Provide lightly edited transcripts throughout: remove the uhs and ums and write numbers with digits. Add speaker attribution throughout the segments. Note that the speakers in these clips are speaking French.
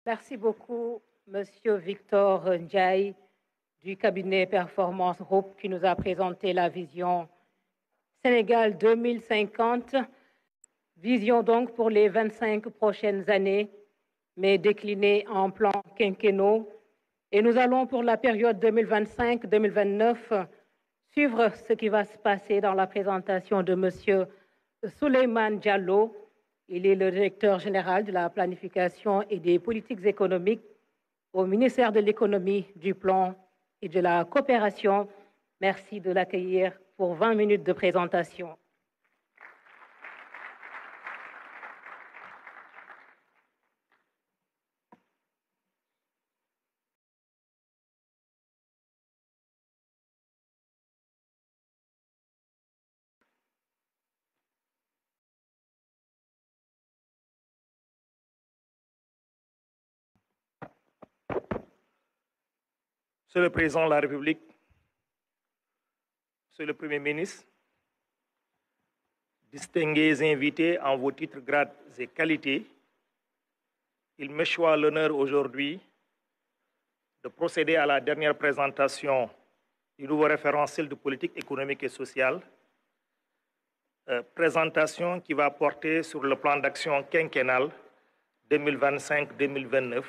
Speaker 1: Merci beaucoup, Monsieur Victor Ndiaye du cabinet Performance Group qui nous a présenté la vision Sénégal 2050. Vision donc pour les 25 prochaines années, mais déclinée en plans quinquennaux. Et nous allons pour la période 2025-2029 suivre ce qui va se passer dans la présentation de Monsieur Souleymane Diallo. Il est le directeur général de la planification et des politiques économiques au ministère de l'économie, du plan et de la coopération. Merci de l'accueillir pour 20 minutes de présentation.
Speaker 2: Monsieur le Président de la République, Monsieur le Premier ministre, distingués invités en vos titres, grades et qualités, il me choisit l'honneur aujourd'hui de procéder à la dernière présentation du nouveau référentiel de politique économique et sociale, présentation qui va porter sur le plan d'action quinquennal 2025-2029,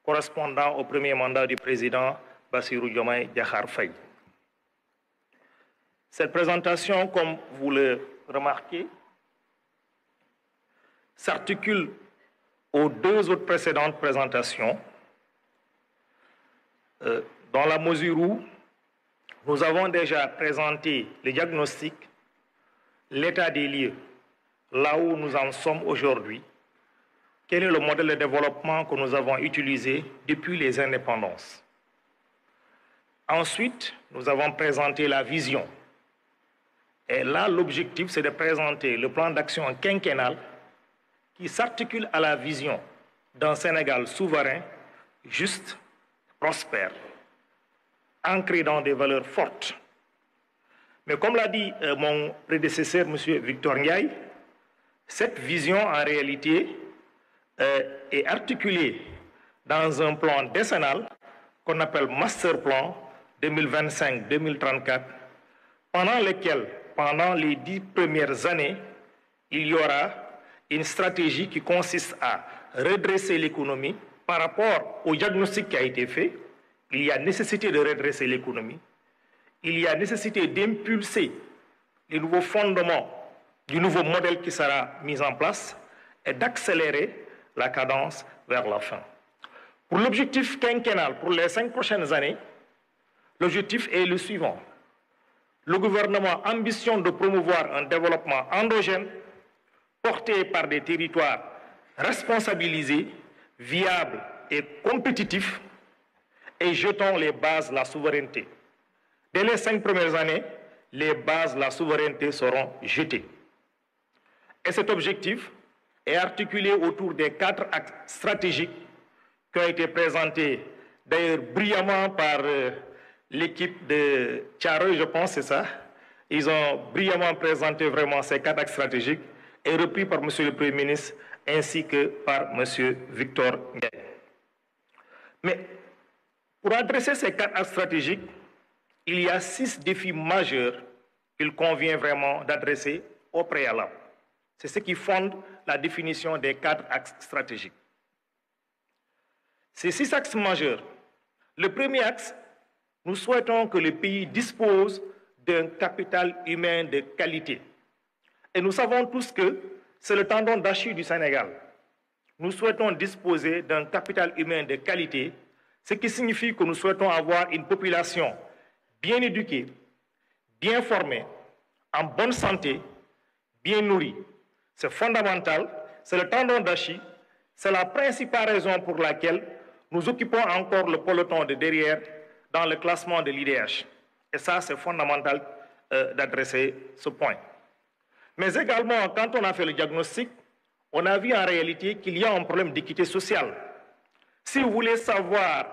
Speaker 2: correspondant au premier mandat du président Bassirou Diomaye Diakhar Faye. Cette présentation, comme vous le remarquez, s'articule aux deux autres précédentes présentations, dans la mesure où nous avons déjà présenté le diagnostic, l'état des lieux, là où nous en sommes aujourd'hui, quel est le modèle de développement que nous avons utilisé depuis les indépendances. Ensuite, nous avons présenté la vision. Et là, l'objectif, c'est de présenter le plan d'action quinquennal qui s'articule à la vision d'un Sénégal souverain, juste, prospère, ancré dans des valeurs fortes. Mais comme l'a dit mon prédécesseur, M. Victor Ndiaye, cette vision, en réalité, est articulée dans un plan décennal qu'on appelle Master Plan 2025-2034, pendant lequel, pendant les 10 premières années, il y aura une stratégie qui consiste à redresser l'économie par rapport au diagnostic qui a été fait. Il y a nécessité de redresser l'économie. Il y a nécessité d'impulser les nouveaux fondements du nouveau modèle qui sera mis en place et d'accélérer la cadence vers la fin. Pour l'objectif quinquennal, pour les 5 prochaines années, l'objectif est le suivant. Le gouvernement ambitionne de promouvoir un développement endogène porté par des territoires responsabilisés, viables et compétitifs et jetant les bases de la souveraineté. Dès les 5 premières années, les bases de la souveraineté seront jetées. Et cet objectif est articulé autour des 4 axes stratégiques qui ont été présentés d'ailleurs brillamment par l'équipe de Thiaroye, je pense, c'est ça. Ils ont brillamment présenté vraiment ces 4 axes stratégiques et repris par M. le Premier ministre ainsi que par M. Victor Ndiaye. Mais pour adresser ces 4 axes stratégiques, il y a 6 défis majeurs qu'il convient vraiment d'adresser au préalable. C'est ce qui fonde la définition des 4 axes stratégiques. Ces 6 axes majeurs, le premier axe, nous souhaitons que le pays dispose d'un capital humain de qualité. Et nous savons tous que c'est le tendon d'Achille du Sénégal. Nous souhaitons disposer d'un capital humain de qualité, ce qui signifie que nous souhaitons avoir une population bien éduquée, bien formée, en bonne santé, bien nourrie. C'est fondamental, c'est le tendon d'Achille, c'est la principale raison pour laquelle nous occupons encore le peloton de derrière dans le classement de l'IDH. Et ça, c'est fondamental d'adresser ce point. Mais également, quand on a fait le diagnostic, on a vu en réalité qu'il y a un problème d'équité sociale. Si vous voulez savoir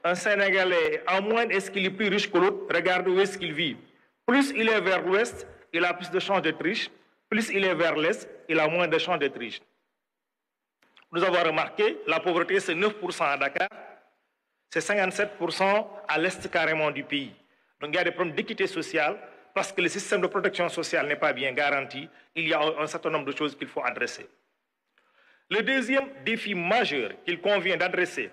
Speaker 2: un Sénégalais en moyenne, est-ce qu'il est plus riche que l'autre, regardez où est-ce qu'il vit. Plus il est vers l'ouest, il a plus de chances d'être riche. Plus il est vers l'est, il a moins de chances d'être riche. Nous avons remarqué, la pauvreté, c'est 9% à Dakar, c'est 57% à l'est carrément du pays. Donc il y a des problèmes d'équité sociale parce que le système de protection sociale n'est pas bien garanti. Il y a un certain nombre de choses qu'il faut adresser. Le deuxième défi majeur qu'il convient d'adresser,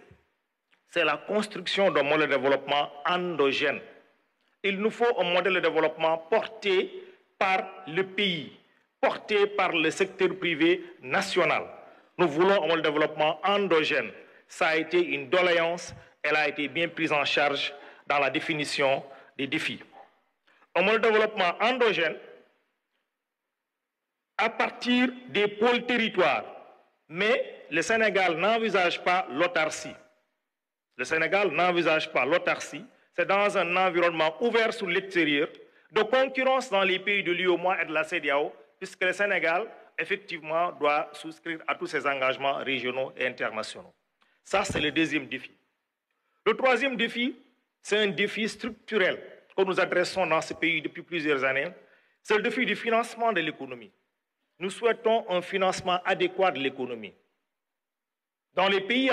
Speaker 2: c'est la construction d'un modèle de développement endogène. Il nous faut un modèle de développement porté par le pays, porté par le secteur privé national. Nous voulons un modèle de développement endogène. Ça a été une doléance, elle a été bien prise en charge dans la définition des défis. Un modèle de développement endogène à partir des pôles territoires. Mais le Sénégal n'envisage pas l'autarcie. Le Sénégal n'envisage pas l'autarcie. C'est dans un environnement ouvert sur l'extérieur, de concurrence dans les pays de l'UEMOA et de la CEDEAO, puisque le Sénégal, effectivement, doit souscrire à tous ses engagements régionaux et internationaux. Ça, c'est le deuxième défi. Le troisième défi, c'est un défi structurel que nous adressons dans ce pays depuis plusieurs années. C'est le défi du financement de l'économie. Nous souhaitons un financement adéquat de l'économie. Dans les pays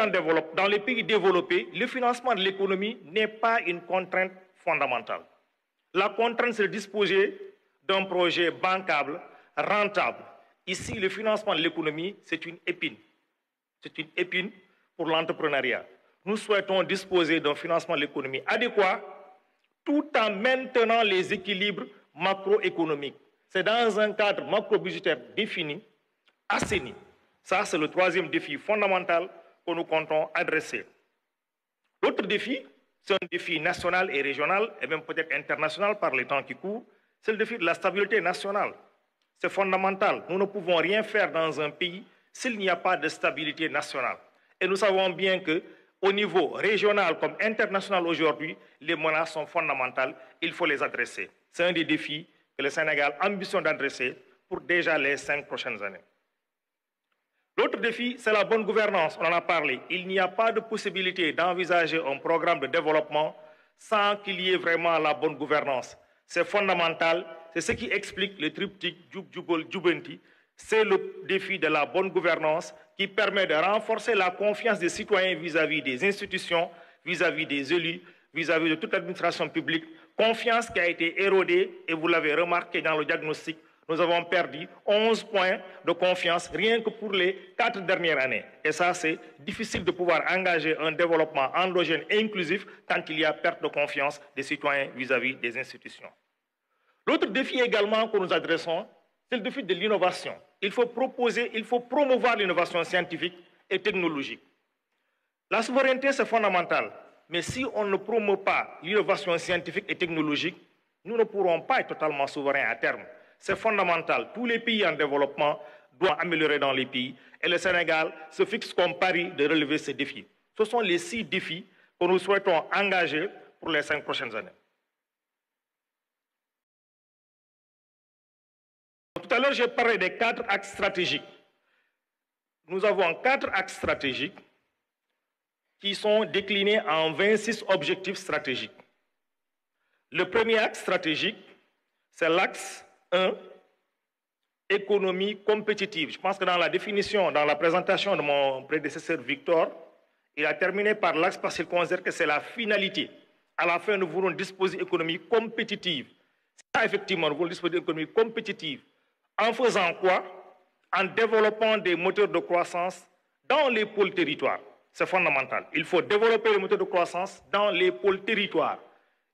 Speaker 2: développés, le financement de l'économie n'est pas une contrainte fondamentale. La contrainte, c'est de disposer d'un projet bancable, rentable. Ici, le financement de l'économie, c'est une épine. C'est une épine pour l'entrepreneuriat. Nous souhaitons disposer d'un financement de l'économie adéquat tout en maintenant les équilibres macroéconomiques. C'est dans un cadre macro-budgétaire défini, assaini. Ça, c'est le troisième défi fondamental que nous comptons adresser. L'autre défi, c'est un défi national et régional, et même peut-être international par les temps qui courent, c'est le défi de la stabilité nationale. C'est fondamental. Nous ne pouvons rien faire dans un pays s'il n'y a pas de stabilité nationale. Et nous savons bien qu'au niveau régional comme international aujourd'hui, les menaces sont fondamentales. Il faut les adresser. C'est un des défis que le Sénégal ambitionne d'adresser pour déjà les 5 prochaines années. L'autre défi, c'est la bonne gouvernance. On en a parlé. Il n'y a pas de possibilité d'envisager un programme de développement sans qu'il y ait vraiment la bonne gouvernance. C'est fondamental. C'est ce qui explique le triptyque Djoub, Djoubol, Djoubanti. C'est le défi de la bonne gouvernance qui permet de renforcer la confiance des citoyens vis-à-vis des institutions, vis-à-vis des élus, vis-à-vis de toute l'administration publique. Confiance qui a été érodée, et vous l'avez remarqué dans le diagnostic, nous avons perdu 11 points de confiance rien que pour les 4 dernières années. Et ça, c'est difficile de pouvoir engager un développement endogène et inclusif quand il y a perte de confiance des citoyens vis-à-vis des institutions. L'autre défi également que nous adressons, c'est le défi de l'innovation. Il faut promouvoir l'innovation scientifique et technologique. La souveraineté, c'est fondamental. Mais si on ne promeut pas l'innovation scientifique et technologique, nous ne pourrons pas être totalement souverains à terme. C'est fondamental. Tous les pays en développement doivent améliorer dans les pays. Et le Sénégal se fixe comme pari de relever ces défis. Ce sont les 6 défis que nous souhaitons engager pour les 5 prochaines années. Tout à l'heure, j'ai parlé des 4 axes stratégiques. Nous avons 4 axes stratégiques qui sont déclinés en 26 objectifs stratégiques. Le premier axe stratégique, c'est l'axe 1, économie compétitive. Je pense que dans la définition, dans la présentation de mon prédécesseur Victor, il a terminé par l'axe parce qu'il considère que c'est la finalité. À la fin, nous voulons disposer d'une économie compétitive. Ça, effectivement, nous voulons disposer d'une économie compétitive. En faisant quoi? En développant des moteurs de croissance dans les pôles territoires. C'est fondamental. Il faut développer les moteurs de croissance dans les pôles territoires.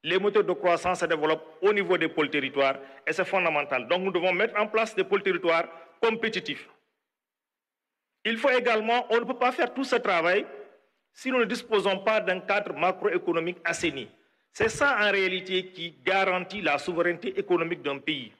Speaker 2: Les moteurs de croissance se développent au niveau des pôles territoires et c'est fondamental. Donc nous devons mettre en place des pôles territoires compétitifs. Il faut également, on ne peut pas faire tout ce travail si nous ne disposons pas d'un cadre macroéconomique assaini. C'est ça en réalité qui garantit la souveraineté économique d'un pays.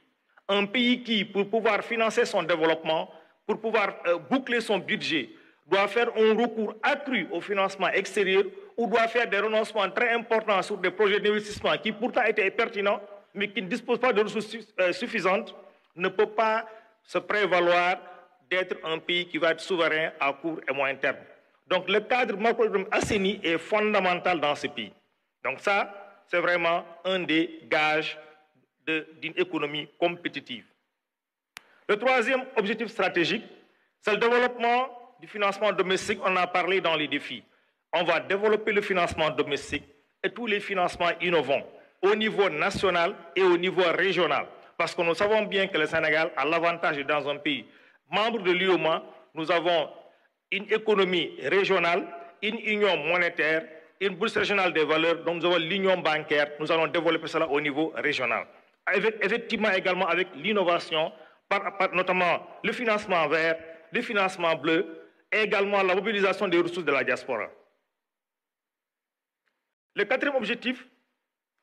Speaker 2: Un pays qui, pour pouvoir financer son développement, pour pouvoir boucler son budget, doit faire un recours accru au financement extérieur ou doit faire des renoncements très importants sur des projets d'investissement qui pourtant étaient pertinents, mais qui ne disposent pas de ressources suffisantes, ne peut pas se prévaloir d'être un pays qui va être souverain à court et moyen terme. Donc le cadre macroéconomique assaini est fondamental dans ce pays. Donc ça, c'est vraiment un des gages d'une économie compétitive. Le troisième objectif stratégique, c'est le développement du financement domestique, on a parlé dans les défis. On va développer le financement domestique et tous les financements innovants au niveau national et au niveau régional. Parce que nous savons bien que le Sénégal a l'avantage d'être dans un pays membre de l'UEMOA. Nous avons une économie régionale, une union monétaire, une bourse régionale des valeurs, donc nous avons l'union bancaire. Nous allons développer cela au niveau régional. Effectivement également avec l'innovation, notamment le financement vert, le financement bleu et également la mobilisation des ressources de la diaspora. Le quatrième objectif,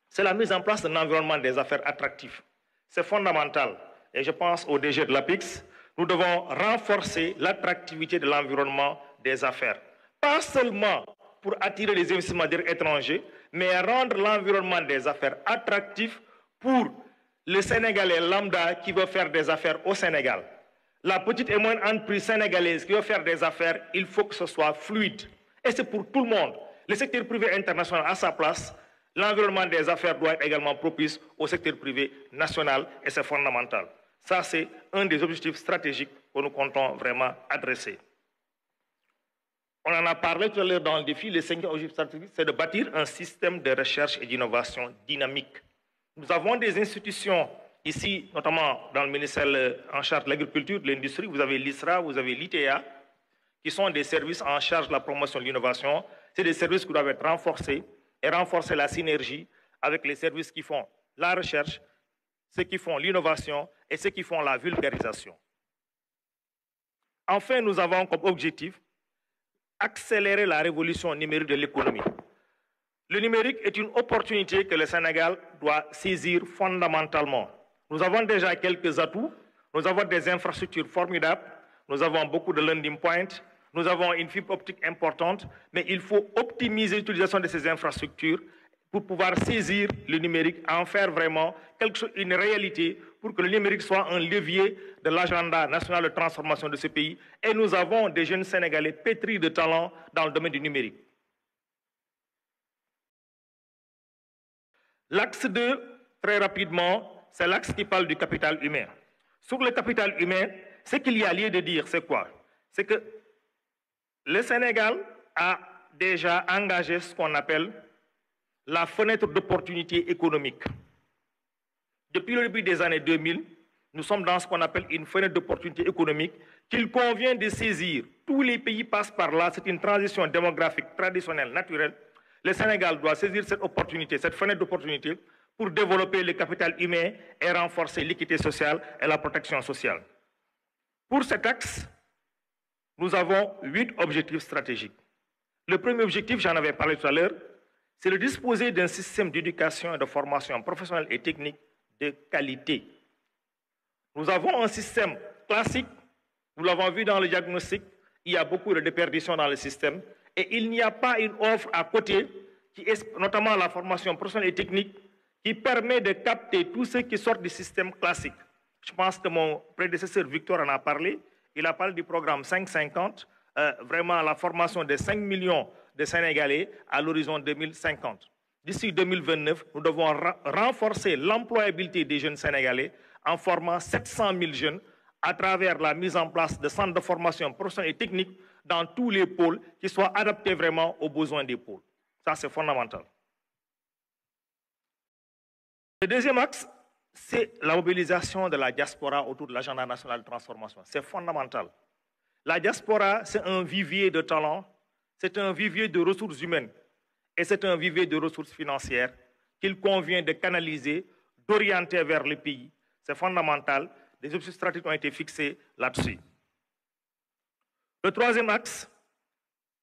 Speaker 2: c'est la mise en place d'un environnement des affaires attractif. C'est fondamental. Et je pense au DG de l'APIX, nous devons renforcer l'attractivité de l'environnement des affaires. Pas seulement pour attirer les investissements étrangers, mais rendre l'environnement des affaires attractif pour le Sénégalais lambda qui veut faire des affaires au Sénégal. La petite et moyenne entreprise sénégalaise qui veut faire des affaires, il faut que ce soit fluide. Et c'est pour tout le monde. Le secteur privé international a sa place. L'environnement des affaires doit être également propice au secteur privé national et c'est fondamental. Ça, c'est un des objectifs stratégiques que nous comptons vraiment adresser. On en a parlé tout à l'heure dans le défi. Le cinquième objectif stratégique, c'est de bâtir un système de recherche et d'innovation dynamique. Nous avons des institutions ici, notamment dans le ministère en charge de l'agriculture, de l'industrie. Vous avez l'ISRA, vous avez l'ITA, qui sont des services en charge de la promotion de l'innovation. C'est des services qui doivent être renforcés et renforcer la synergie avec les services qui font la recherche, ceux qui font l'innovation et ceux qui font la vulgarisation. Enfin, nous avons comme objectif accélérer la révolution numérique de l'économie. Le numérique est une opportunité que le Sénégal doit saisir fondamentalement. Nous avons déjà quelques atouts, nous avons des infrastructures formidables, nous avons beaucoup de landing points, nous avons une fibre optique importante, mais il faut optimiser l'utilisation de ces infrastructures pour pouvoir saisir le numérique, en faire vraiment une réalité pour que le numérique soit un levier de l'agenda national de transformation de ce pays. Et nous avons des jeunes Sénégalais pétris de talent dans le domaine du numérique. L'axe 2, très rapidement, c'est l'axe qui parle du capital humain. Sur le capital humain, ce qu'il y a lieu de dire, c'est quoi? C'est que le Sénégal a déjà engagé ce qu'on appelle la fenêtre d'opportunité économique. Depuis le début des années 2000, nous sommes dans ce qu'on appelle une fenêtre d'opportunité économique qu'il convient de saisir. Tous les pays passent par là, c'est une transition démographique traditionnelle, naturelle. Le Sénégal doit saisir cette opportunité, cette fenêtre d'opportunité pour développer le capital humain et renforcer l'équité sociale et la protection sociale. Pour cet axe, nous avons 8 objectifs stratégiques. Le premier objectif, j'en avais parlé tout à l'heure, c'est de disposer d'un système d'éducation et de formation professionnelle et technique de qualité. Nous avons un système classique, nous l'avons vu dans le diagnostic, il y a beaucoup de déperditions dans le système et il n'y a pas une offre à côté, qui est notamment la formation professionnelle et technique, qui permet de capter tous ceux qui sortent du système classique. Je pense que mon prédécesseur Victor en a parlé. Il a parlé du programme 550, vraiment la formation de 5 millions de Sénégalais à l'horizon 2050. D'ici 2029, nous devons renforcer l'employabilité des jeunes Sénégalais en formant 700 000 jeunes à travers la mise en place de centres de formation professionnelle et technique dans tous les pôles qui soient adaptés vraiment aux besoins des pôles. Ça, c'est fondamental. Le deuxième axe, c'est la mobilisation de la diaspora autour de l'agenda national de transformation. C'est fondamental. La diaspora, c'est un vivier de talents, c'est un vivier de ressources humaines et c'est un vivier de ressources financières qu'il convient de canaliser, d'orienter vers le pays. C'est fondamental. Des objectifs stratégiques ont été fixés là-dessus. Le troisième axe,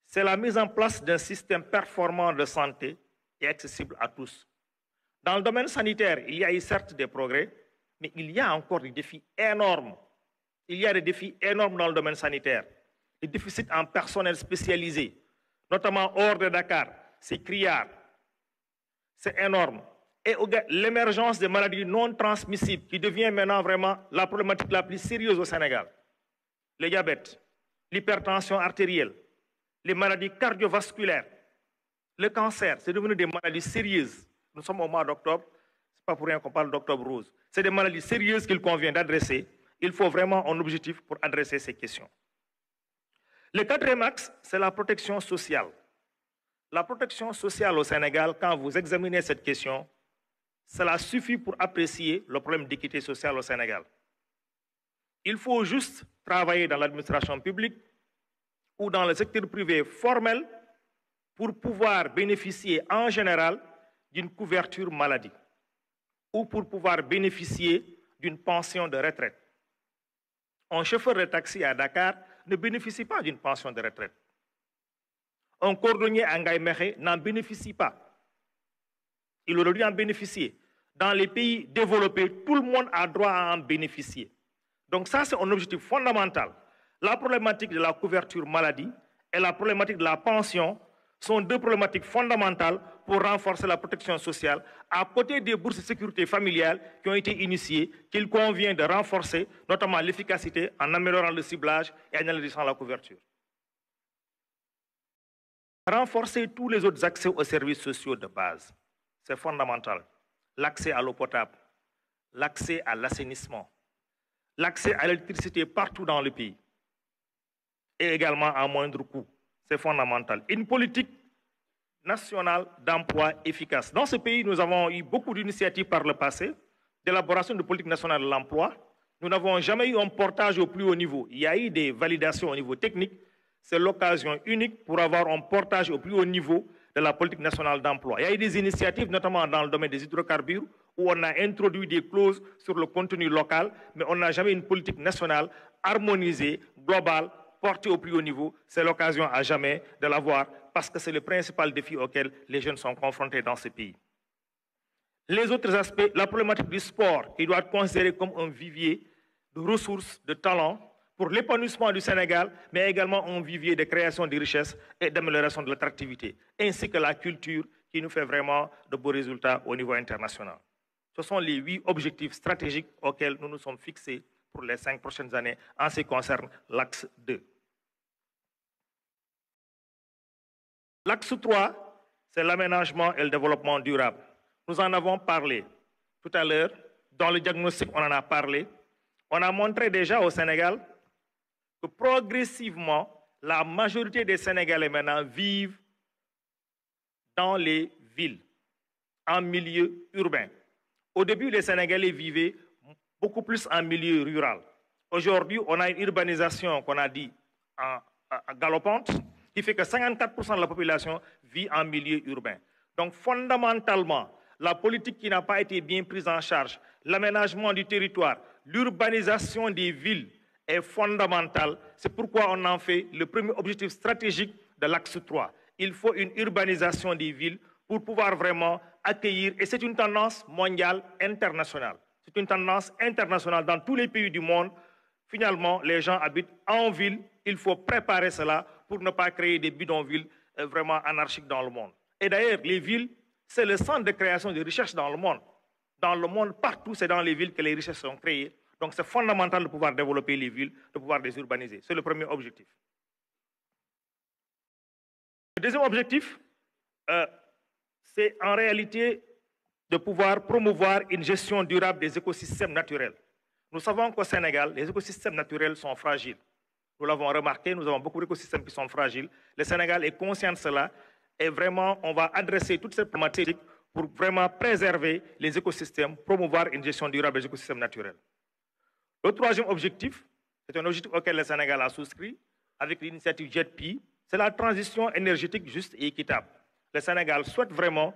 Speaker 2: c'est la mise en place d'un système performant de santé et accessible à tous. Dans le domaine sanitaire, il y a eu certes des progrès, mais il y a encore des défis énormes. Il y a des défis énormes dans le domaine sanitaire. Les déficits en personnel spécialisé, notamment hors de Dakar, c'est criard, c'est énorme. Et l'émergence des maladies non transmissibles qui devient maintenant vraiment la problématique la plus sérieuse au Sénégal. Le diabète, l'hypertension artérielle, les maladies cardiovasculaires, le cancer, c'est devenu des maladies sérieuses. Nous sommes au mois d'octobre, ce n'est pas pour rien qu'on parle d'octobre rose. C'est des maladies sérieuses qu'il convient d'adresser. Il faut vraiment un objectif pour adresser ces questions. Le quatrième axe, c'est la protection sociale. La protection sociale au Sénégal, quand vous examinez cette question, cela suffit pour apprécier le problème d'équité sociale au Sénégal. Il faut juste travailler dans l'administration publique ou dans le secteur privé formel pour pouvoir bénéficier en général d'une couverture maladie ou pour pouvoir bénéficier d'une pension de retraite. Un chauffeur de taxi à Dakar ne bénéficie pas d'une pension de retraite. Un cordonnier à Ngaïméré n'en bénéficie pas. Il aurait dû en bénéficier. Dans les pays développés, tout le monde a droit à en bénéficier. Donc ça, c'est un objectif fondamental. La problématique de la couverture maladie et la problématique de la pension sont deux problématiques fondamentales pour renforcer la protection sociale, à côté des bourses de sécurité familiale qui ont été initiées, qu'il convient de renforcer, notamment l'efficacité en améliorant le ciblage et en élargissant la couverture. Renforcer tous les autres accès aux services sociaux de base, c'est fondamental. L'accès à l'eau potable, l'accès à l'assainissement, l'accès à l'électricité partout dans le pays, et également à moindre coût. C'est fondamental. Une politique nationale d'emploi efficace. Dans ce pays, nous avons eu beaucoup d'initiatives par le passé, d'élaboration de politique nationale de l'emploi. Nous n'avons jamais eu un portage au plus haut niveau. Il y a eu des validations au niveau technique. C'est l'occasion unique pour avoir un portage au plus haut niveau de la politique nationale d'emploi. Il y a eu des initiatives, notamment dans le domaine des hydrocarbures, où on a introduit des clauses sur le contenu local, mais on n'a jamais une politique nationale harmonisée, globale, portée au plus haut niveau. C'est l'occasion à jamais de l'avoir, parce que c'est le principal défi auquel les jeunes sont confrontés dans ce pays. Les autres aspects, la problématique du sport, qui doit être considéré comme un vivier de ressources, de talents, pour l'épanouissement du Sénégal, mais également un vivier de création de richesses et d'amélioration de l'attractivité, ainsi que la culture qui nous fait vraiment de beaux résultats au niveau international. Ce sont les 8 objectifs stratégiques auxquels nous nous sommes fixés pour les 5 prochaines années en ce qui concerne l'axe 2. L'axe 3, c'est l'aménagement et le développement durable. Nous en avons parlé tout à l'heure. Dans le diagnostic, on en a parlé. On a montré déjà au Sénégal que progressivement, la majorité des Sénégalais maintenant vivent dans les villes, en milieu urbain. Au début, les Sénégalais vivaient beaucoup plus en milieu rural. Aujourd'hui, on a une urbanisation qu'on a dit galopante, qui fait que 54% de la population vit en milieu urbain. Donc fondamentalement, la politique qui n'a pas été bien prise en charge, l'aménagement du territoire, l'urbanisation des villes est fondamentale. C'est pourquoi on en fait le premier objectif stratégique de l'axe 3. Il faut une urbanisation des villes pour pouvoir vraiment accueillir, et c'est une tendance mondiale, internationale. C'est une tendance internationale dans tous les pays du monde. Finalement, les gens habitent en ville. Il faut préparer cela pour ne pas créer des bidonvilles vraiment anarchiques dans le monde. Et d'ailleurs, les villes, c'est le centre de création de richesses dans le monde. Dans le monde, partout, c'est dans les villes que les richesses sont créées. Donc c'est fondamental de pouvoir développer les villes, de pouvoir les urbaniser. C'est le premier objectif. Le deuxième objectif, c'est en réalité de pouvoir promouvoir une gestion durable des écosystèmes naturels. Nous savons qu'au Sénégal, les écosystèmes naturels sont fragiles. Nous l'avons remarqué, nous avons beaucoup d'écosystèmes qui sont fragiles. Le Sénégal est conscient de cela et vraiment, on va adresser toutes ces problématiques pour vraiment préserver les écosystèmes, promouvoir une gestion durable des écosystèmes naturels. Le troisième objectif, c'est un objectif auquel le Sénégal a souscrit avec l'initiative JETP, c'est la transition énergétique juste et équitable. Le Sénégal souhaite vraiment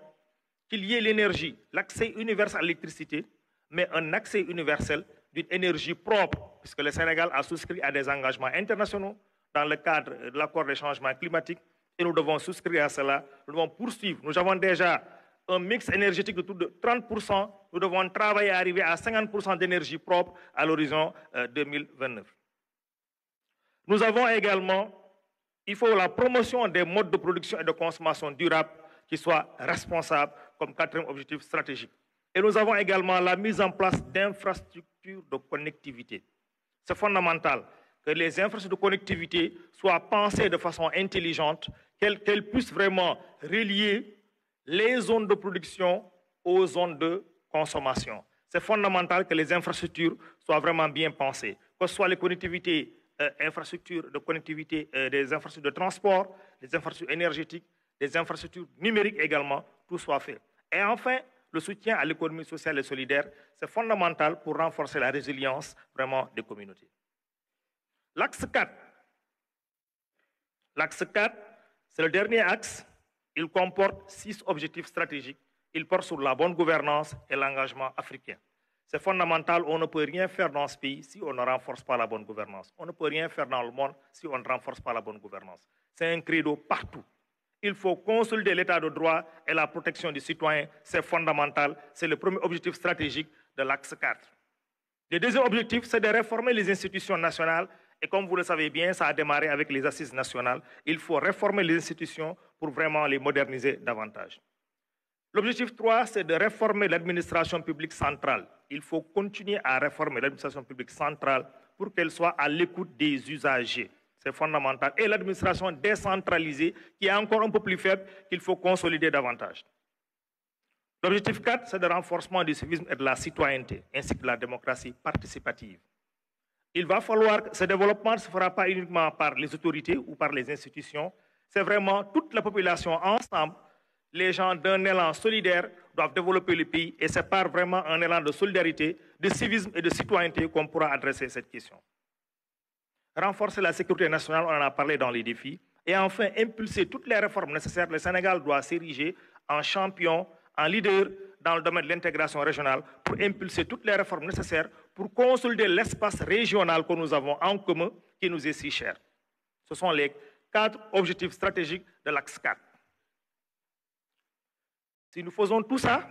Speaker 2: qu'il y ait l'énergie, l'accès universel à l'électricité, mais un accès universel d'une énergie propre, puisque le Sénégal a souscrit à des engagements internationaux dans le cadre de l'accord des changements climatiques, et nous devons souscrire à cela, nous devons poursuivre. Nous avons déjà un mix énergétique de tout de 30%, nous devons travailler à arriver à 50% d'énergie propre à l'horizon 2029. Nous avons également, il faut la promotion des modes de production et de consommation durables qui soient responsables comme quatrième objectif stratégique. Et nous avons également la mise en place d'infrastructures de connectivité. C'est fondamental que les infrastructures de connectivité soient pensées de façon intelligente, qu'elles puissent vraiment relier les zones de production aux zones de consommation. C'est fondamental que les infrastructures soient vraiment bien pensées, que ce soit les connectivités infrastructures de connectivité, des infrastructures de transport, des infrastructures énergétiques, des infrastructures numériques également, tout soit fait. Et enfin, le soutien à l'économie sociale et solidaire, c'est fondamental pour renforcer la résilience vraiment des communautés. L'axe 4. L'axe 4, c'est le dernier axe. Il comporte 6 objectifs stratégiques. Il porte sur la bonne gouvernance et l'engagement africain. C'est fondamental, on ne peut rien faire dans ce pays si on ne renforce pas la bonne gouvernance. On ne peut rien faire dans le monde si on ne renforce pas la bonne gouvernance. C'est un credo partout. Il faut consolider l'état de droit et la protection des citoyens. C'est fondamental. C'est le premier objectif stratégique de l'axe 4. Le deuxième objectif, c'est de réformer les institutions nationales. Et comme vous le savez bien, ça a démarré avec les assises nationales. Il faut réformer les institutions pour vraiment les moderniser davantage. L'objectif 3, c'est de réformer l'administration publique centrale. Il faut continuer à réformer l'administration publique centrale pour qu'elle soit à l'écoute des usagers. C'est fondamental. Et l'administration décentralisée, qui est encore un peu plus faible, qu'il faut consolider davantage. L'objectif 4, c'est le renforcement du civisme et de la citoyenneté, ainsi que de la démocratie participative. Il va falloir que ce développement ne se fera pas uniquement par les autorités ou par les institutions. C'est vraiment toute la population ensemble. Les gens d'un élan solidaire doivent développer le pays et c'est par vraiment un élan de solidarité, de civisme et de citoyenneté qu'on pourra adresser cette question. Renforcer la sécurité nationale, on en a parlé dans les défis. Et enfin, impulser toutes les réformes nécessaires. Le Sénégal doit s'ériger en champion, en leader dans le domaine de l'intégration régionale pour impulser toutes les réformes nécessaires pour consolider l'espace régional que nous avons en commun qui nous est si cher. Ce sont les 4 objectifs stratégiques de l'axe 4. Si nous faisons tout ça,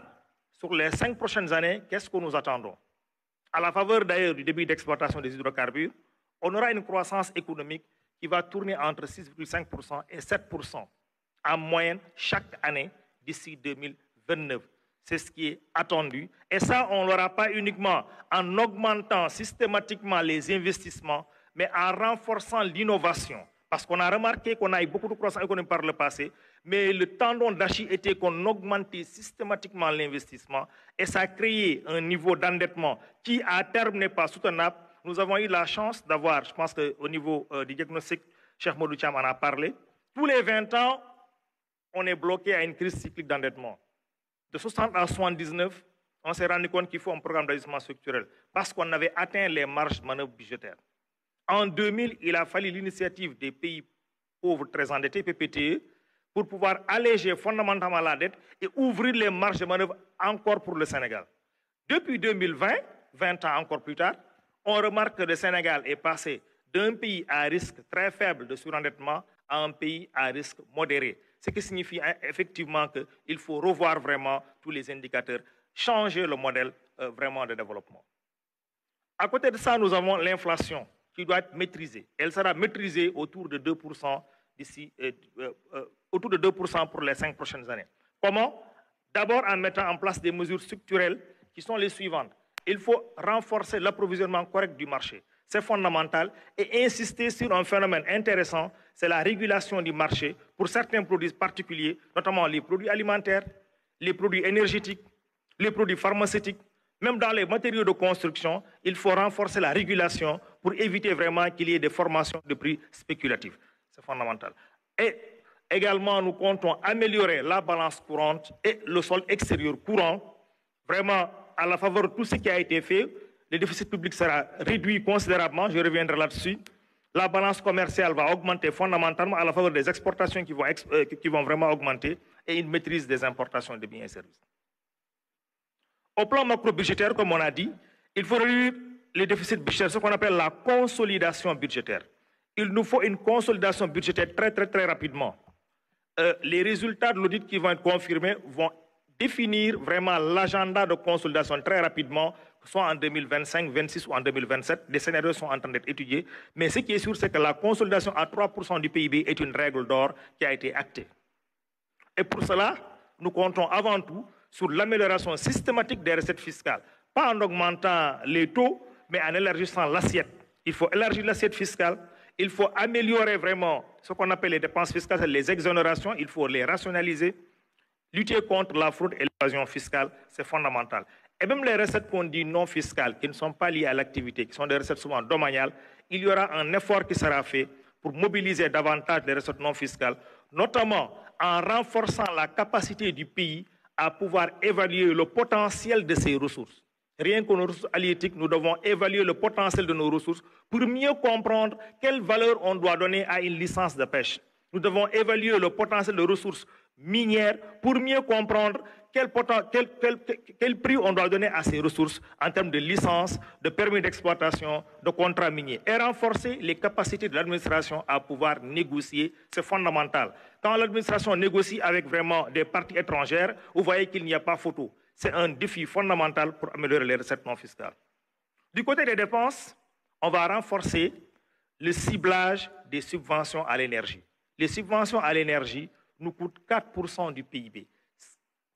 Speaker 2: sur les 5 prochaines années, qu'est-ce que nous attendons? À la faveur d'ailleurs du début d'exploitation des hydrocarbures, on aura une croissance économique qui va tourner entre 6,5% et 7% en moyenne chaque année d'ici 2029. C'est ce qui est attendu. Et ça, on ne l'aura pas uniquement en augmentant systématiquement les investissements, mais en renforçant l'innovation. Parce qu'on a remarqué qu'on a eu beaucoup de croissance économique par le passé, mais le tendon d'Achille était qu'on augmentait systématiquement l'investissement et ça a créé un niveau d'endettement qui à terme n'est pas soutenable. Nous avons eu la chance d'avoir, je pense qu'au niveau du diagnostic, Cheikh Modou Thiam en a parlé, tous les 20 ans, on est bloqué à une crise cyclique d'endettement. De 60 à 79, on s'est rendu compte qu'il faut un programme d'ajustement structurel parce qu'on avait atteint les marges de manœuvre budgétaires. En 2000, il a fallu l'initiative des pays pauvres très endettés, PPTE, pour pouvoir alléger fondamentalement la dette et ouvrir les marges de manœuvre encore pour le Sénégal. Depuis 2020, 20 ans encore plus tard, on remarque que le Sénégal est passé d'un pays à risque très faible de surendettement à un pays à risque modéré. Ce qui signifie effectivement qu'il faut revoir vraiment tous les indicateurs, changer le modèle vraiment de développement. À côté de ça, nous avons l'inflation qui doit être maîtrisée. Elle sera maîtrisée autour de 2% d'ici, autour de 2% pour les 5 prochaines années. Comment? D'abord en mettant en place des mesures structurelles qui sont les suivantes. Il faut renforcer l'approvisionnement correct du marché. C'est fondamental et insister sur un phénomène intéressant, c'est la régulation du marché pour certains produits particuliers, notamment les produits alimentaires, les produits énergétiques, les produits pharmaceutiques. Même dans les matériaux de construction, il faut renforcer la régulation pour éviter vraiment qu'il y ait des formations de prix spéculatifs. C'est fondamental. Et également, nous comptons améliorer la balance courante et le solde extérieur courant. Vraiment, à la faveur de tout ce qui a été fait, le déficit public sera réduit considérablement, je reviendrai là-dessus. La balance commerciale va augmenter fondamentalement à la faveur des exportations qui vont vraiment augmenter et une maîtrise des importations de biens et services. Au plan macro-budgétaire, comme on a dit, il faut réduire les déficits budgétaires, ce qu'on appelle la consolidation budgétaire. Il nous faut une consolidation budgétaire très rapidement. Les résultats de l'audit qui vont être confirmés vont définir vraiment l'agenda de consolidation très rapidement, soit en 2025, 2026 ou en 2027. Les scénarios sont en train d'être étudiés. Mais ce qui est sûr, c'est que la consolidation à 3% du PIB est une règle d'or qui a été actée. Et pour cela, nous comptons avant tout sur l'amélioration systématique des recettes fiscales. Pas en augmentant les taux, mais en élargissant l'assiette. Il faut élargir l'assiette fiscale. Il faut améliorer vraiment ce qu'on appelle les dépenses fiscales, les exonérations. Il faut les rationaliser. Lutter contre la fraude et l'évasion fiscale, c'est fondamental. Et même les recettes qu'on dit non fiscales, qui ne sont pas liées à l'activité, qui sont des recettes souvent domaniales, il y aura un effort qui sera fait pour mobiliser davantage les recettes non fiscales, notamment en renforçant la capacité du pays à pouvoir évaluer le potentiel de ses ressources. Rien que nos ressources halieutiques, nous devons évaluer le potentiel de nos ressources pour mieux comprendre quelle valeur on doit donner à une licence de pêche. Nous devons évaluer le potentiel de ressources minières pour mieux comprendre quel prix on doit donner à ces ressources en termes de licences, de permis d'exploitation, de contrats miniers. Et renforcer les capacités de l'administration à pouvoir négocier, c'est fondamental. Quand l'administration négocie avec vraiment des parties étrangères, vous voyez qu'il n'y a pas photo. C'est un défi fondamental pour améliorer les recettes non fiscales. Du côté des dépenses, on va renforcer le ciblage des subventions à l'énergie. Les subventions à l'énergie nous coûtent 4% du PIB.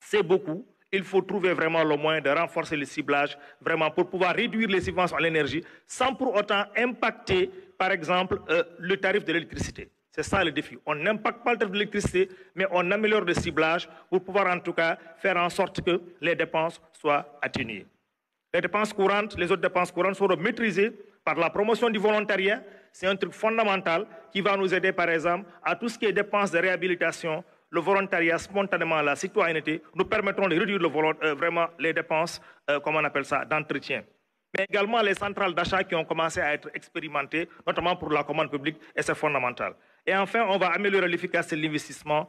Speaker 2: C'est beaucoup. Il faut trouver vraiment le moyen de renforcer le ciblage vraiment pour pouvoir réduire les subventions à l'énergie sans pour autant impacter, par exemple, le tarif de l'électricité. C'est ça le défi. On n'impacte pas le tarif de l'électricité, mais on améliore le ciblage pour pouvoir en tout cas faire en sorte que les dépenses soient atténuées. Les dépenses courantes, les autres dépenses courantes seront maîtrisées par la promotion du volontariat. C'est un truc fondamental qui va nous aider, par exemple, à tout ce qui est dépenses de réhabilitation, le volontariat, spontanément, la citoyenneté, nous permettront de réduire vraiment les dépenses, comment on appelle ça, d'entretien. Mais également les centrales d'achat qui ont commencé à être expérimentées, notamment pour la commande publique, et c'est fondamental. Et enfin, on va améliorer l'efficacité de l'investissement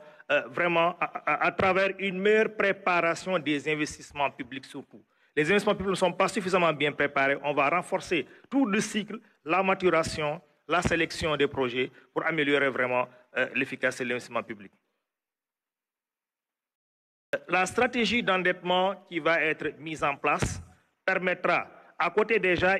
Speaker 2: vraiment à travers une meilleure préparation des investissements publics surtout. Les investissements publics ne sont pas suffisamment bien préparés. On va renforcer tout le cycle, la maturation, la sélection des projets pour améliorer vraiment l'efficacité de l'investissement public. La stratégie d'endettement qui va être mise en place permettra, à côté déjà,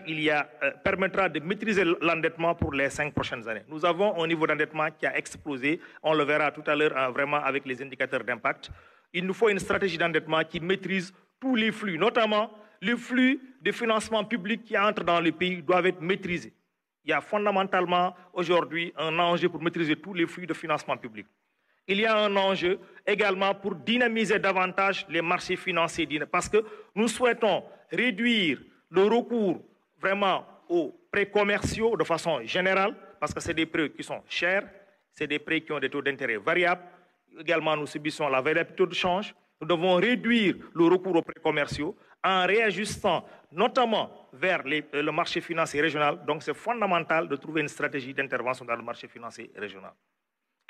Speaker 2: permettra de maîtriser l'endettement pour les 5 prochaines années. Nous avons un niveau d'endettement qui a explosé, on le verra tout à l'heure vraiment avec les indicateurs d'impact. Il nous faut une stratégie d'endettement qui maîtrise tous les flux, notamment les flux de financement public qui entrent dans le pays doivent être maîtrisés. Il y a fondamentalement aujourd'hui un enjeu pour maîtriser tous les flux de financement public. Il y a un enjeu également pour dynamiser davantage les marchés financiers parce que nous souhaitons réduire le recours vraiment aux prêts commerciaux de façon générale parce que c'est des prêts qui sont chers, c'est des prêts qui ont des taux d'intérêt variables. Également, nous subissons la variabilité de change. Nous devons réduire le recours aux prêts commerciaux en réajustant notamment vers le marché financier régional. Donc, c'est fondamental de trouver une stratégie d'intervention dans le marché financier régional.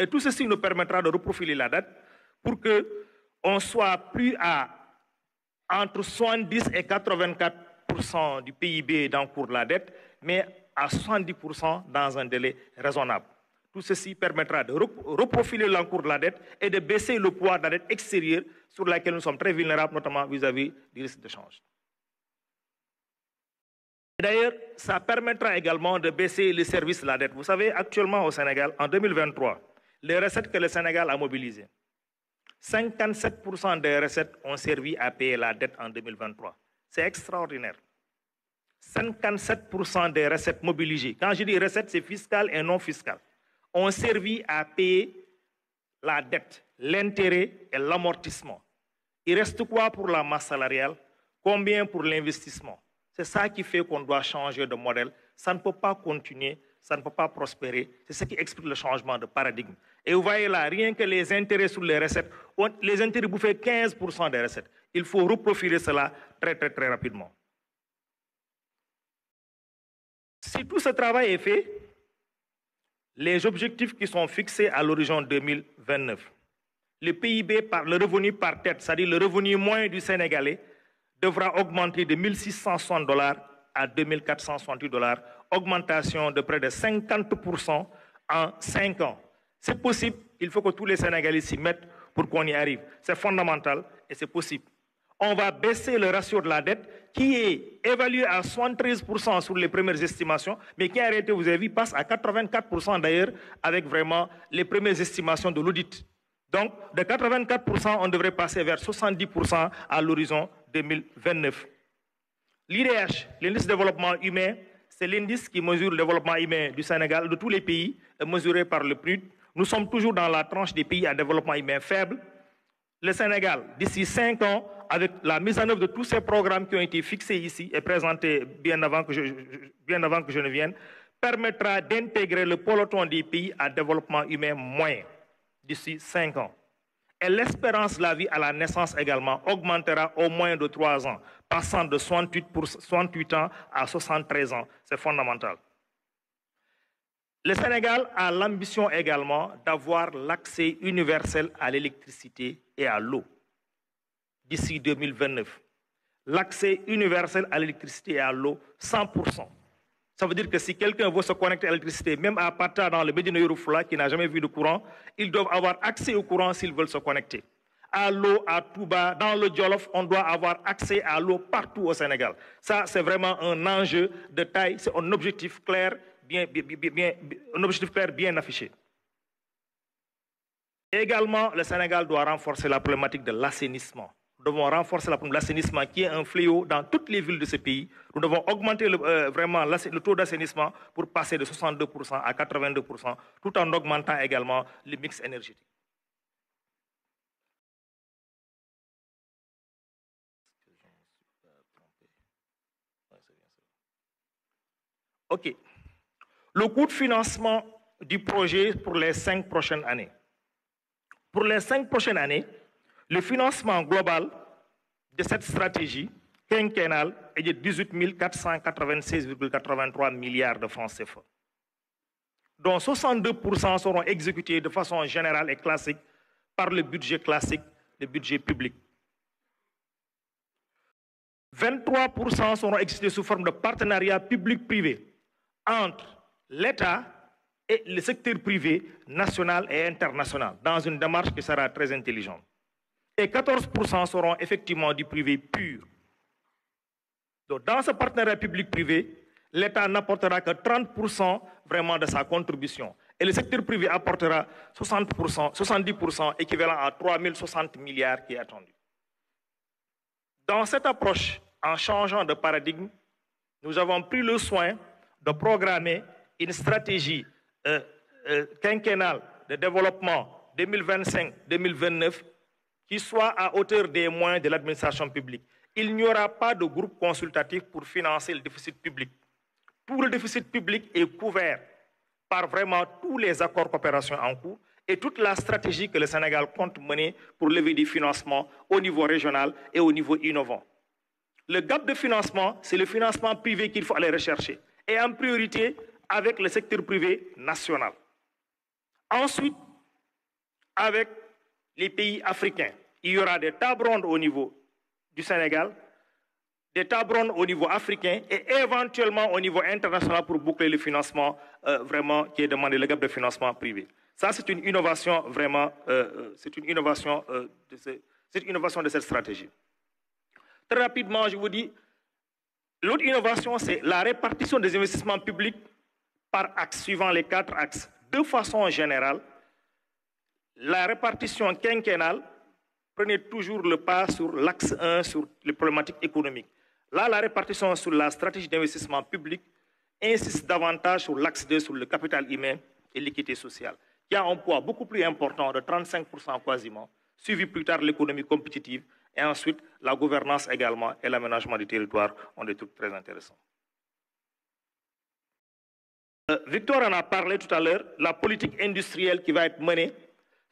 Speaker 2: Et tout ceci nous permettra de reprofiler la dette pour qu'on soit plus à entre 70 et 84% du PIB d'encours de la dette, mais à 70% dans un délai raisonnable. Tout ceci permettra de reprofiler l'encours de la dette et de baisser le poids de la dette extérieure sur laquelle nous sommes très vulnérables, notamment vis-à-vis du risque de change. D'ailleurs, ça permettra également de baisser les services de la dette. Vous savez, actuellement au Sénégal, en 2023, les recettes que le Sénégal a mobilisées, 57% des recettes ont servi à payer la dette en 2023. C'est extraordinaire. 57% des recettes mobilisées, quand je dis recettes, c'est fiscal et non fiscal, ont servi à payer la dette, l'intérêt et l'amortissement. Il reste quoi pour la masse salariale? Combien pour l'investissement? C'est ça qui fait qu'on doit changer de modèle. Ça ne peut pas continuer, ça ne peut pas prospérer. C'est ce qui explique le changement de paradigme. Et vous voyez là, rien que les intérêts sur les recettes, les intérêts bouffent 15% des recettes. Il faut reprofiler cela très rapidement. Si tout ce travail est fait, les objectifs qui sont fixés à l'horizon 2029, le PIB, le revenu par tête, c'est-à-dire le revenu moyen du Sénégalais, devra augmenter de 1 660 $ à 2 468 $, augmentation de près de 50% en 5 ans. C'est possible, il faut que tous les Sénégalais s'y mettent pour qu'on y arrive. C'est fondamental et c'est possible. On va baisser le ratio de la dette qui est évalué à 73% sur les premières estimations, mais qui en réalité, vous avez vu, passe à 84% d'ailleurs avec vraiment les premières estimations de l'audit. Donc, de 84%, on devrait passer vers 70% à l'horizon 2029. L'IDH, l'indice de développement humain, c'est l'indice qui mesure le développement humain du Sénégal, de tous les pays, mesuré par le PNUD. Nous sommes toujours dans la tranche des pays à développement humain faible. Le Sénégal, d'ici 5 ans, avec la mise en œuvre de tous ces programmes qui ont été fixés ici et présentés bien avant que je ne vienne, permettra d'intégrer le peloton des pays à développement humain moyen d'ici 5 ans. Et l'espérance de la vie à la naissance également augmentera au moins de 3 ans, passant de 68 ans à 73 ans. C'est fondamental. Le Sénégal a l'ambition également d'avoir l'accès universel à l'électricité et à l'eau d'ici 2029. L'accès universel à l'électricité et à l'eau, 100%. Ça veut dire que si quelqu'un veut se connecter à l'électricité, même à Pata dans le Médina Yoro Fula, qui n'a jamais vu de courant, ils doivent avoir accès au courant s'ils veulent se connecter. À l'eau, à Touba, dans le Djolof, on doit avoir accès à l'eau partout au Sénégal. Ça, c'est vraiment un enjeu de taille, c'est un objectif clair, bien affiché. Également, le Sénégal doit renforcer la problématique de l'assainissement. Nous devons renforcer l'assainissement qui est un fléau dans toutes les villes de ce pays. Nous devons augmenter vraiment le taux d'assainissement pour passer de 62% à 82%, tout en augmentant également le mix énergétique. OK. Le coût de financement du projet pour les 5 prochaines années. Pour les 5 prochaines années, le financement global de cette stratégie quinquennale est de 18 496,83 milliards de francs CFA, dont 62% seront exécutés de façon générale et classique par le budget classique, le budget public. 23% seront exécutés sous forme de partenariat public-privé entre l'État et le secteur privé national et international, dans une démarche qui sera très intelligente. Et 14% seront effectivement du privé pur. Donc, dans ce partenariat public-privé, l'État n'apportera que 30% vraiment de sa contribution. Et le secteur privé apportera 70%, équivalent à 3060 milliards qui est attendu. Dans cette approche, en changeant de paradigme, nous avons pris le soin de programmer une stratégie quinquennale de développement 2025-2029 qui soit à hauteur des moyens de l'administration publique. Il n'y aura pas de groupe consultatif pour financer le déficit public. Tout le déficit public est couvert par vraiment tous les accords de coopération en cours et toute la stratégie que le Sénégal compte mener pour lever des financements au niveau régional et au niveau innovant. Le gap de financement, c'est le financement privé qu'il faut aller rechercher, et en priorité avec le secteur privé national. Ensuite, avec les pays africains, il y aura des tables rondes au niveau du Sénégal, des tables rondes au niveau africain et éventuellement au niveau international pour boucler le financement vraiment qui est demandé, le gap de financement privé. Ça, c'est une innovation vraiment, c'est une innovation de cette stratégie. Très rapidement, je vous dis, l'autre innovation, c'est la répartition des investissements publics par axe, suivant les 4 axes. De façon générale, la répartition quinquennale prenait toujours le pas sur l'axe 1, sur les problématiques économiques. Là, la répartition sur la stratégie d'investissement public insiste davantage sur l'axe 2, sur le capital humain et l'équité sociale, qui a un poids beaucoup plus important, de 35% quasiment, suivi plus tard l'économie compétitive, et ensuite la gouvernance également et l'aménagement du territoire ont des trucs très intéressants. Victor en a parlé tout à l'heure, la politique industrielle qui va être menée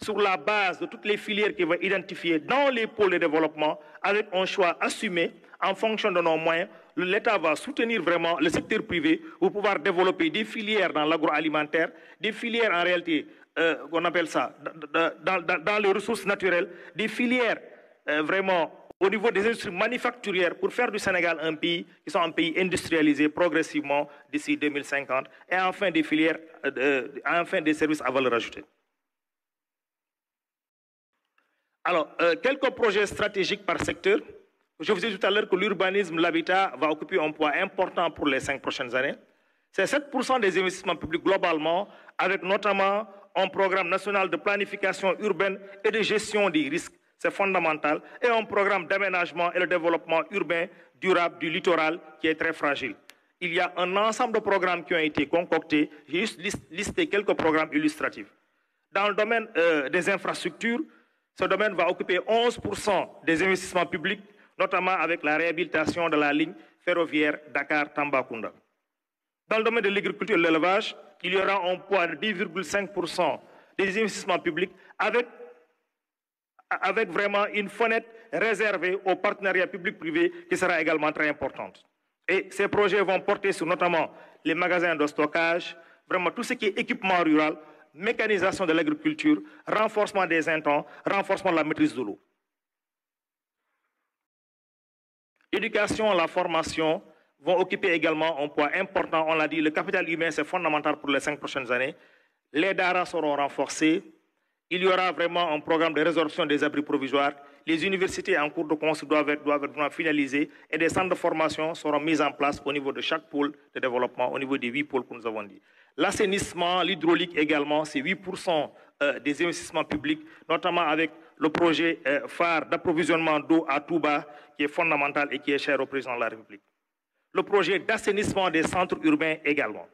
Speaker 2: sur la base de toutes les filières qu'il va identifier dans les pôles de développement, avec un choix assumé en fonction de nos moyens. L'État va soutenir vraiment le secteur privé pour pouvoir développer des filières dans l'agroalimentaire, des filières en réalité, qu'on appelle ça, dans les ressources naturelles, des filières vraiment au niveau des industries manufacturières pour faire du Sénégal un pays qui soit un pays industrialisé progressivement d'ici 2050, et enfin des filières, enfin des services à valeur ajoutée. Alors, quelques projets stratégiques par secteur. Je vous ai dit tout à l'heure que l'urbanisme, l'habitat va occuper un poids important pour les 5 prochaines années. C'est 7% des investissements publics globalement, avec notamment un programme national de planification urbaine et de gestion des risques. C'est fondamental. Et un programme d'aménagement et de développement urbain durable du littoral qui est très fragile. Il y a un ensemble de programmes qui ont été concoctés. J'ai juste listé quelques programmes illustratifs. Dans le domaine des infrastructures, Ce domaine va occuper 11% des investissements publics, notamment avec la réhabilitation de la ligne ferroviaire Dakar-Tambacounda. Dans le domaine de l'agriculture et de l'élevage, il y aura un poids de 10,5% des investissements publics avec vraiment une fenêtre réservée au partenariat public-privé qui sera également très importante. Et ces projets vont porter sur notamment les magasins de stockage, vraiment tout ce qui est équipement rural, mécanisation de l'agriculture, renforcement des intrants, renforcement de la maîtrise de l'eau. L'éducation, la formation vont occuper également un poids important. On l'a dit, le capital humain, c'est fondamental pour les 5 prochaines années. Les DARA seront renforcés. Il y aura vraiment un programme de résorption des abris provisoires. Les universités en cours de construction doivent être vraiment finalisées et des centres de formation seront mis en place au niveau de chaque pôle de développement, au niveau des 8 pôles que nous avons dit. L'assainissement, l'hydraulique également, c'est 8% des investissements publics, notamment avec le projet phare d'approvisionnement d'eau à Touba, qui est fondamental et qui est cher au président de la République. Le projet d'assainissement des centres urbains également.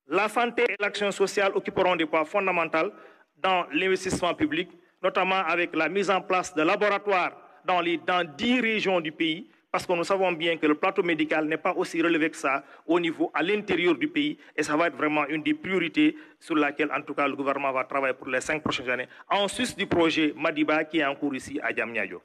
Speaker 2: La santé et l'action sociale occuperont des poids fondamentaux dans l'investissement public, notamment avec la mise en place de laboratoires dans 10 régions du pays, parce que nous savons bien que le plateau médical n'est pas aussi relevé que ça au niveau à l'intérieur du pays, et ça va être vraiment une des priorités sur laquelle, en tout cas, le gouvernement va travailler pour les 5 prochaines années, en sus du projet Madiba qui est en cours ici à Diamniadio.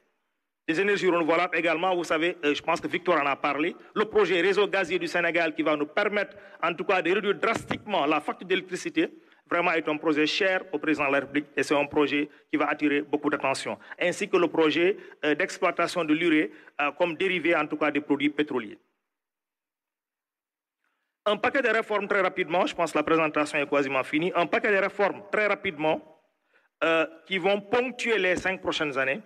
Speaker 2: Les énergies renouvelables également, vous savez, je pense que Victor en a parlé, le projet réseau gazier du Sénégal qui va nous permettre, en tout cas, de réduire drastiquement la facture d'électricité, vraiment est un projet cher au président de la République et c'est un projet qui va attirer beaucoup d'attention. Ainsi que le projet d'exploitation de l'urée comme dérivé, en tout cas, des produits pétroliers. Un paquet de réformes très rapidement, je pense que la présentation est quasiment finie, un paquet de réformes très rapidement qui vont ponctuer les 5 prochaines années.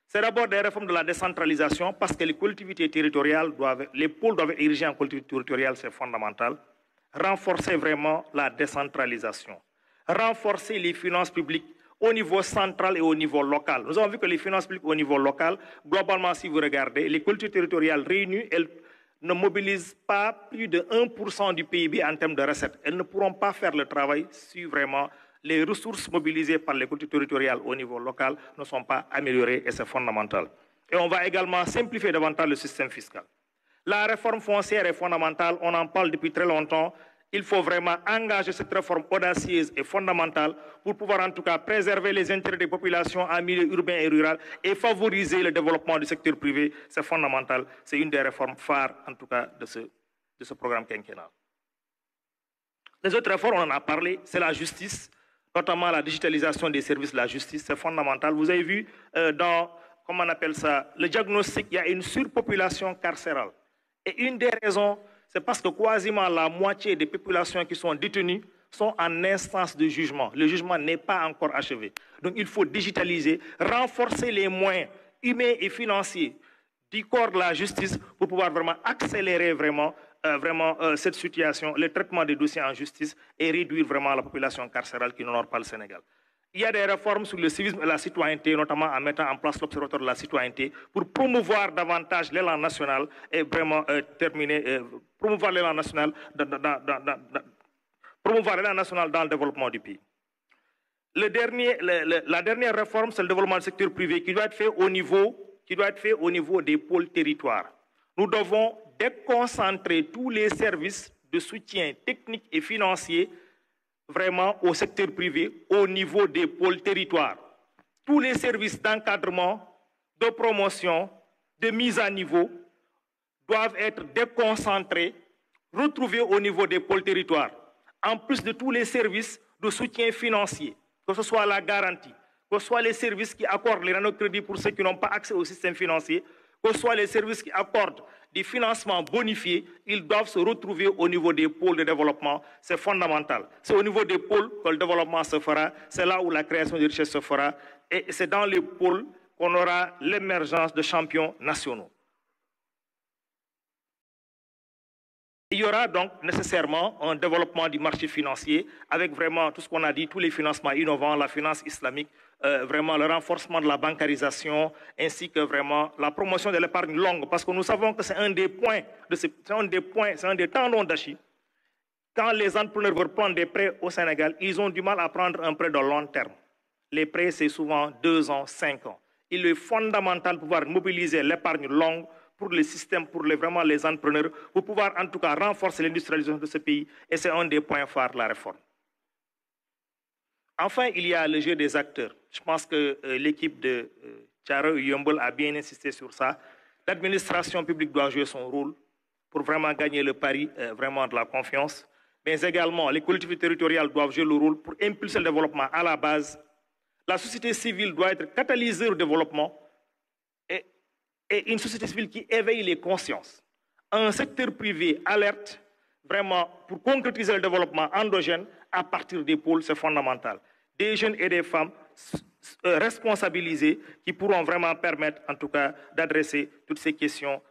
Speaker 2: C'est d'abord des réformes de la décentralisation parce que les collectivités territoriales les pôles doivent être érigés en collectivités territoriales, c'est fondamental. Renforcer vraiment la décentralisation. Renforcer les finances publiques au niveau central et au niveau local. Nous avons vu que les finances publiques au niveau local, globalement, si vous regardez, les collectivités territoriales réunies, elles ne mobilisent pas plus de 1% du PIB en termes de recettes. Elles ne pourront pas faire le travail si vraiment les ressources mobilisées par les collectivités territoriales au niveau local ne sont pas améliorées et c'est fondamental. Et on va également simplifier davantage le système fiscal. La réforme foncière est fondamentale, on en parle depuis très longtemps. Il faut vraiment engager cette réforme audacieuse et fondamentale pour pouvoir en tout cas préserver les intérêts des populations en milieu urbain et rural et favoriser le développement du secteur privé. C'est fondamental, c'est une des réformes phares en tout cas de ce programme quinquennal. Les autres réformes, on en a parlé, c'est la justice, notamment la digitalisation des services de la justice, c'est fondamental. Vous avez vu dans, comment on appelle ça, le diagnostic, il y a une surpopulation carcérale. Et une des raisons, c'est parce que quasiment la moitié des populations qui sont détenues sont en instance de jugement. Le jugement n'est pas encore achevé. Donc il faut digitaliser, renforcer les moyens humains et financiers du corps de la justice pour pouvoir vraiment accélérer cette situation, le traitement des dossiers en justice et réduire vraiment la population carcérale qui n'honore pas le Sénégal. Il y a des réformes sur le civisme et la citoyenneté, notamment en mettant en place l'Observatoire de la citoyenneté pour promouvoir davantage l'élan national et vraiment promouvoir l'élan national dans le développement du pays. La dernière réforme, c'est le développement du secteur privé qui doit être fait au niveau des pôles territoires. Nous devons déconcentrer tous les services de soutien technique et financier vraiment au secteur privé, au niveau des pôles territoires. Tous les services d'encadrement, de promotion, de mise à niveau doivent être déconcentrés, retrouvés au niveau des pôles territoires. En plus de tous les services de soutien financier, que ce soit la garantie, que ce soit les services qui accordent les nanocrédits pour ceux qui n'ont pas accès au système financier, que ce soit les services qui accordent des financements bonifiés, ils doivent se retrouver au niveau des pôles de développement. C'est fondamental. C'est au niveau des pôles que le développement se fera. C'est là où la création de richesses se fera. Et c'est dans les pôles qu'on aura l'émergence de champions nationaux. Il y aura donc nécessairement un développement du marché financier avec vraiment tout ce qu'on a dit, tous les financements innovants, la finance islamique, vraiment le renforcement de la bancarisation ainsi que vraiment la promotion de l'épargne longue parce que nous savons que c'est un des points, c'est un des tendons d'Achille. Quand les entrepreneurs veulent prendre des prêts au Sénégal, ils ont du mal à prendre un prêt de long terme. Les prêts, c'est souvent 2 ans, 5 ans. Il est fondamental de pouvoir mobiliser l'épargne longue pour les systèmes, pour vraiment les entrepreneurs, pour pouvoir en tout cas renforcer l'industrialisation de ce pays. Et c'est un des points phares de la réforme. Enfin, il y a le jeu des acteurs. Je pense que l'équipe de Thiaroye et Yeumbeul a bien insisté sur ça. L'administration publique doit jouer son rôle pour vraiment gagner le pari vraiment de la confiance. Mais également, les collectivités territoriales doivent jouer le rôle pour impulser le développement à la base. La société civile doit être catalyseur au développement et une société civile qui éveille les consciences. Un secteur privé alerte vraiment pour concrétiser le développement endogène à partir des pôles, c'est fondamental. Des jeunes et des femmes responsabilisés qui pourront vraiment permettre en tout cas d'adresser toutes ces questions,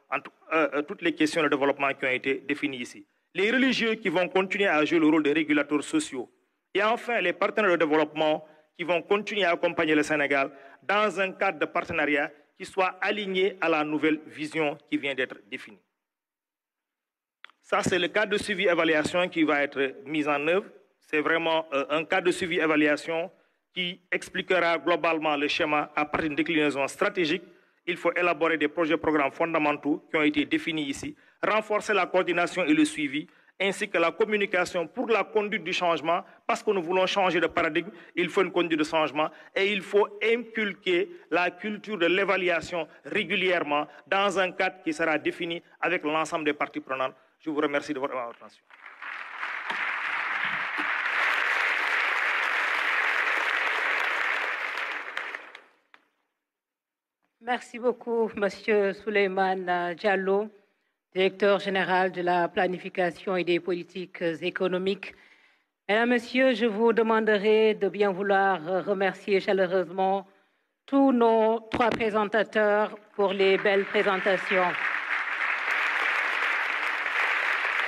Speaker 2: toutes les questions de développement qui ont été définies ici. Les religieux qui vont continuer à jouer le rôle de régulateurs sociaux. Et enfin, les partenaires de développement qui vont continuer à accompagner le Sénégal dans un cadre de partenariat qui soit aligné à la nouvelle vision qui vient d'être définie. Ça, c'est le cadre de suivi-évaluation qui va être mis en œuvre. C'est vraiment un cadre de suivi-évaluation qui expliquera globalement le schéma à partir d'une déclinaison stratégique. Il faut élaborer des projets programmes fondamentaux qui ont été définis ici, renforcer la coordination et le suivi, ainsi que la communication pour la conduite du changement, parce que nous voulons changer de paradigme, il faut une conduite de changement et il faut inculquer la culture de l'évaluation régulièrement dans un cadre qui sera défini avec l'ensemble des parties prenantes. Je vous remercie de votre attention.
Speaker 1: Merci beaucoup, Monsieur Souleymane Diallo, directeur général de la planification et des politiques économiques. Mesdames, Messieurs, je vous demanderai de bien vouloir remercier chaleureusement tous nos 3 présentateurs pour les belles présentations.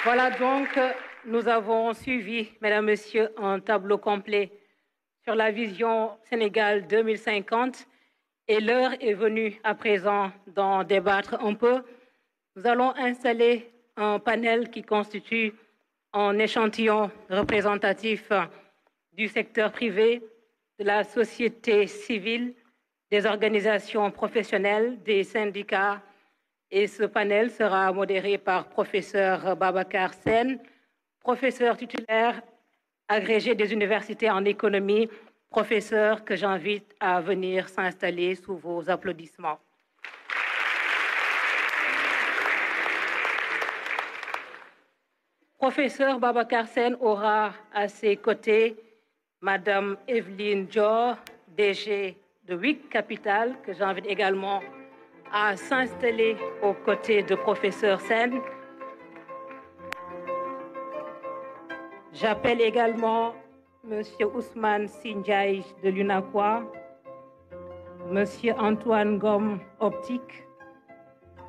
Speaker 1: Voilà donc, nous avons suivi, Mesdames, Messieurs, un tableau complet sur la vision Sénégal 2050. Et l'heure est venue à présent d'en débattre un peu. Nous allons installer un panel qui constitue un échantillon représentatif du secteur privé, de la société civile, des organisations professionnelles, des syndicats. Et ce panel sera modéré par professeur Babacar Sène, professeur titulaire agrégé des universités en économie, professeur que j'invite à venir s'installer sous vos applaudissements. Professeur Babacar Sène aura à ses côtés Madame Evelyne Dior, DG de WIC Capital, que j'invite également à s'installer aux côtés de professeur Sène. J'appelle également Monsieur Ousmane Sindiaï de l'UNACOIS, Monsieur Antoine Gomme Optique,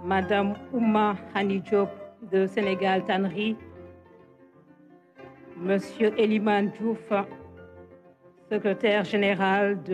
Speaker 1: Madame Ouma Hani Diop de Sénégal Tannerie, Monsieur Eliman Diouf, secrétaire général de